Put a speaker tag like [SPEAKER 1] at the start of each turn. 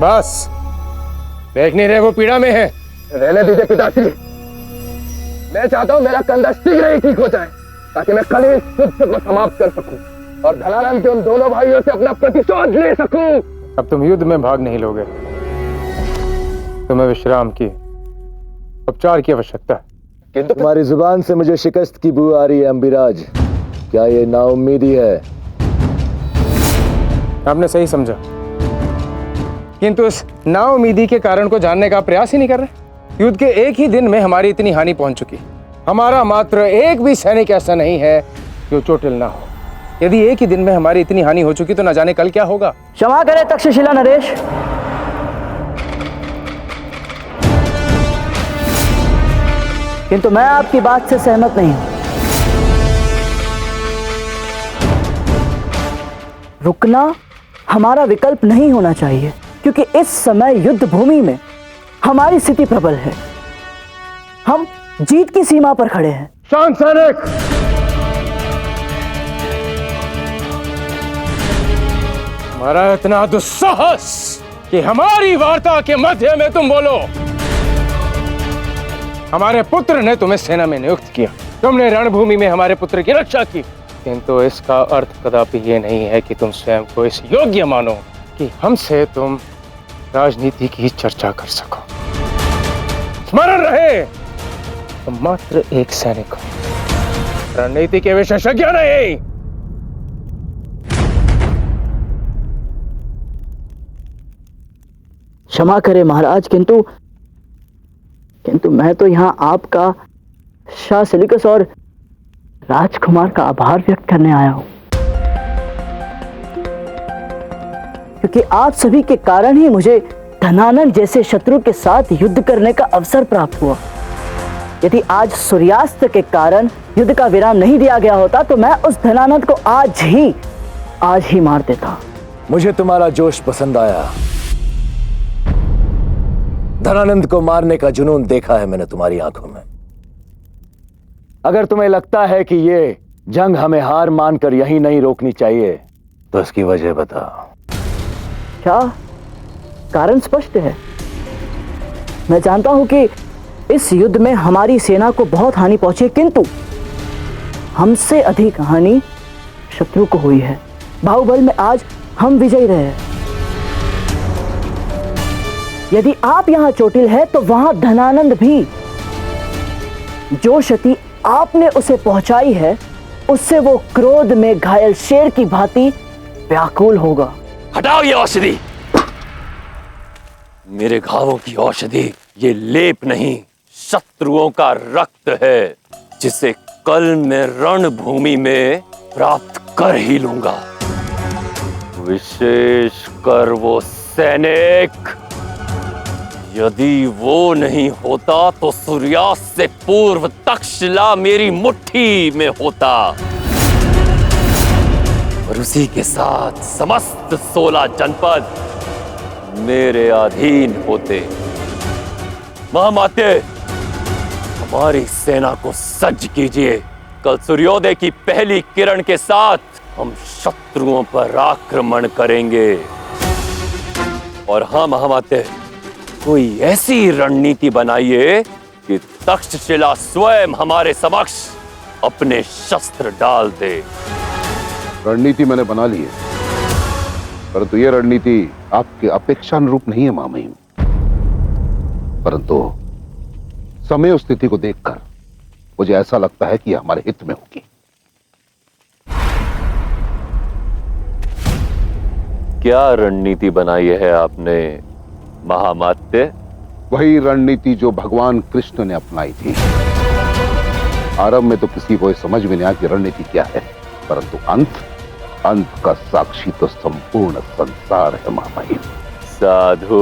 [SPEAKER 1] बस देख नहीं रहे वो पीड़ा में है।
[SPEAKER 2] रहने दीजिए पिताश्री, मैं चाहता हूँ मेरा कंधा शीघ्र ही ठीक हो जाए ताकि मैं कल ही इस युद्ध को समाप्त कर सकूं और धनानंद के उन दोनों भाइयों से अपना प्रतिशोध ले सकूं।
[SPEAKER 1] अब तुम युद्ध में भाग नहीं लोगे, तुम्हें विश्राम की, उपचार की आवश्यकता है।
[SPEAKER 2] किंतु
[SPEAKER 3] तुम्हारी जुबान से मुझे शिकस्त की बू आ रही है अंबिराज। क्या ये नाउम्मीदी है?
[SPEAKER 1] आपने सही समझा, किंतु इस नाउम्मीदी के कारण को जानने का प्रयास ही नहीं कर रहे। युद्ध के एक ही दिन में हमारी इतनी हानि पहुंच चुकी, हमारा मात्र एक भी सैनिक ऐसा नहीं है जो चोटिल ना हो। यदि एक ही दिन में हमारी इतनी हानि हो चुकी तो न जाने कल क्या होगा।
[SPEAKER 4] क्षमा करे तक्षशिला नरेश, किंतु मैं आपकी बात से सहमत नहीं हूं। रुकना हमारा विकल्प नहीं होना चाहिए, क्योंकि इस समय युद्ध भूमि में हमारी स्थिति प्रबल है। हम जीत की सीमा पर खड़े हैं।
[SPEAKER 1] शांत सैनिक, हमारा इतना दुस्साहस कि हमारी वार्ता के मध्य में तुम बोलो। हमारे पुत्र ने तुम्हें सेना में नियुक्त किया, तुमने रणभूमि में हमारे पुत्र की रक्षा की, किंतु इसका अर्थ कदापि ये नहीं है कि तुम स्वयं को इस योग्य मानो कि हमसे तुम राजनीति की चर्चा कर सको। स्मरण रहे, तुम मात्र एक सैनिक हो, रणनीति के विशेषज्ञ नहीं।
[SPEAKER 4] क्षमा करें महाराज, किंतु मैं तो यहां आपका, शाह सिलिकस और राजकुमार का आभार व्यक्त करने आया हूं, क्योंकि आप सभी के कारण ही मुझे धनानंद जैसे शत्रु के साथ युद्ध करने का अवसर प्राप्त हुआ। यदि आज सूर्यास्त के कारण युद्ध का विराम नहीं दिया गया होता तो मैं उस धनानंद को आज ही मार देता।
[SPEAKER 3] मुझे तुम्हारा जोश पसंद आया। धनानंद को मारने का जुनून देखा है मैंने तुम्हारी आंखों में। अगर तुम्हें लगता है कि ये जंग हमें हार मानकर यहीं नहीं रोकनी चाहिए तो इसकी वजह बताओ।
[SPEAKER 4] क्या कारण स्पष्ट है। मैं जानता हूं कि इस युद्ध में हमारी सेना को बहुत हानि पहुंची, किंतु हमसे अधिक हानि शत्रु को हुई है। बाहुबल में आज हम विजयी रहे हैं। यदि आप यहां चोटिल है तो वहां धनानंद भी। जो क्षति आपने उसे पहुंचाई है उससे वो क्रोध में घायल शेर की भांति व्याकुल होगा।
[SPEAKER 5] हटाओ ये औषधि, मेरे घावों की औषधि ये लेप नहीं, शत्रुओं का रक्त है, जिसे कल मैं रणभूमि में प्राप्त कर ही लूंगा। विशेष कर वो सैनिक, यदि वो नहीं होता तो सूर्यास्त से पूर्व तक्षशिला मेरी मुट्ठी में होता और उसी के साथ समस्त 16 जनपद मेरे अधीन होते। महामाते, हमारी सेना को सज्ज कीजिए। कल सूर्योदय की पहली किरण के साथ हम शत्रुओं पर आक्रमण करेंगे। और हाँ महामाते, कोई ऐसी रणनीति बनाइए कि तक्षशिला स्वयं हमारे समक्ष अपने शस्त्र डाल दे।
[SPEAKER 6] रणनीति मैंने बना ली है, परंतु यह रणनीति आपके अपेक्षानुरूप नहीं है महामहिम। परंतु समय और स्थिति को देखकर मुझे ऐसा लगता है कि यह हमारे हित में होगी।
[SPEAKER 5] क्या रणनीति बनाई है आपने महामात्य?
[SPEAKER 6] वही रणनीति जो भगवान कृष्ण ने अपनाई थी। आरंभ में तो किसी को समझ में नहीं आया कि रणनीति क्या है, परंतु अंत का साक्षी तो संपूर्ण संसार है महामहिम।
[SPEAKER 5] साधु।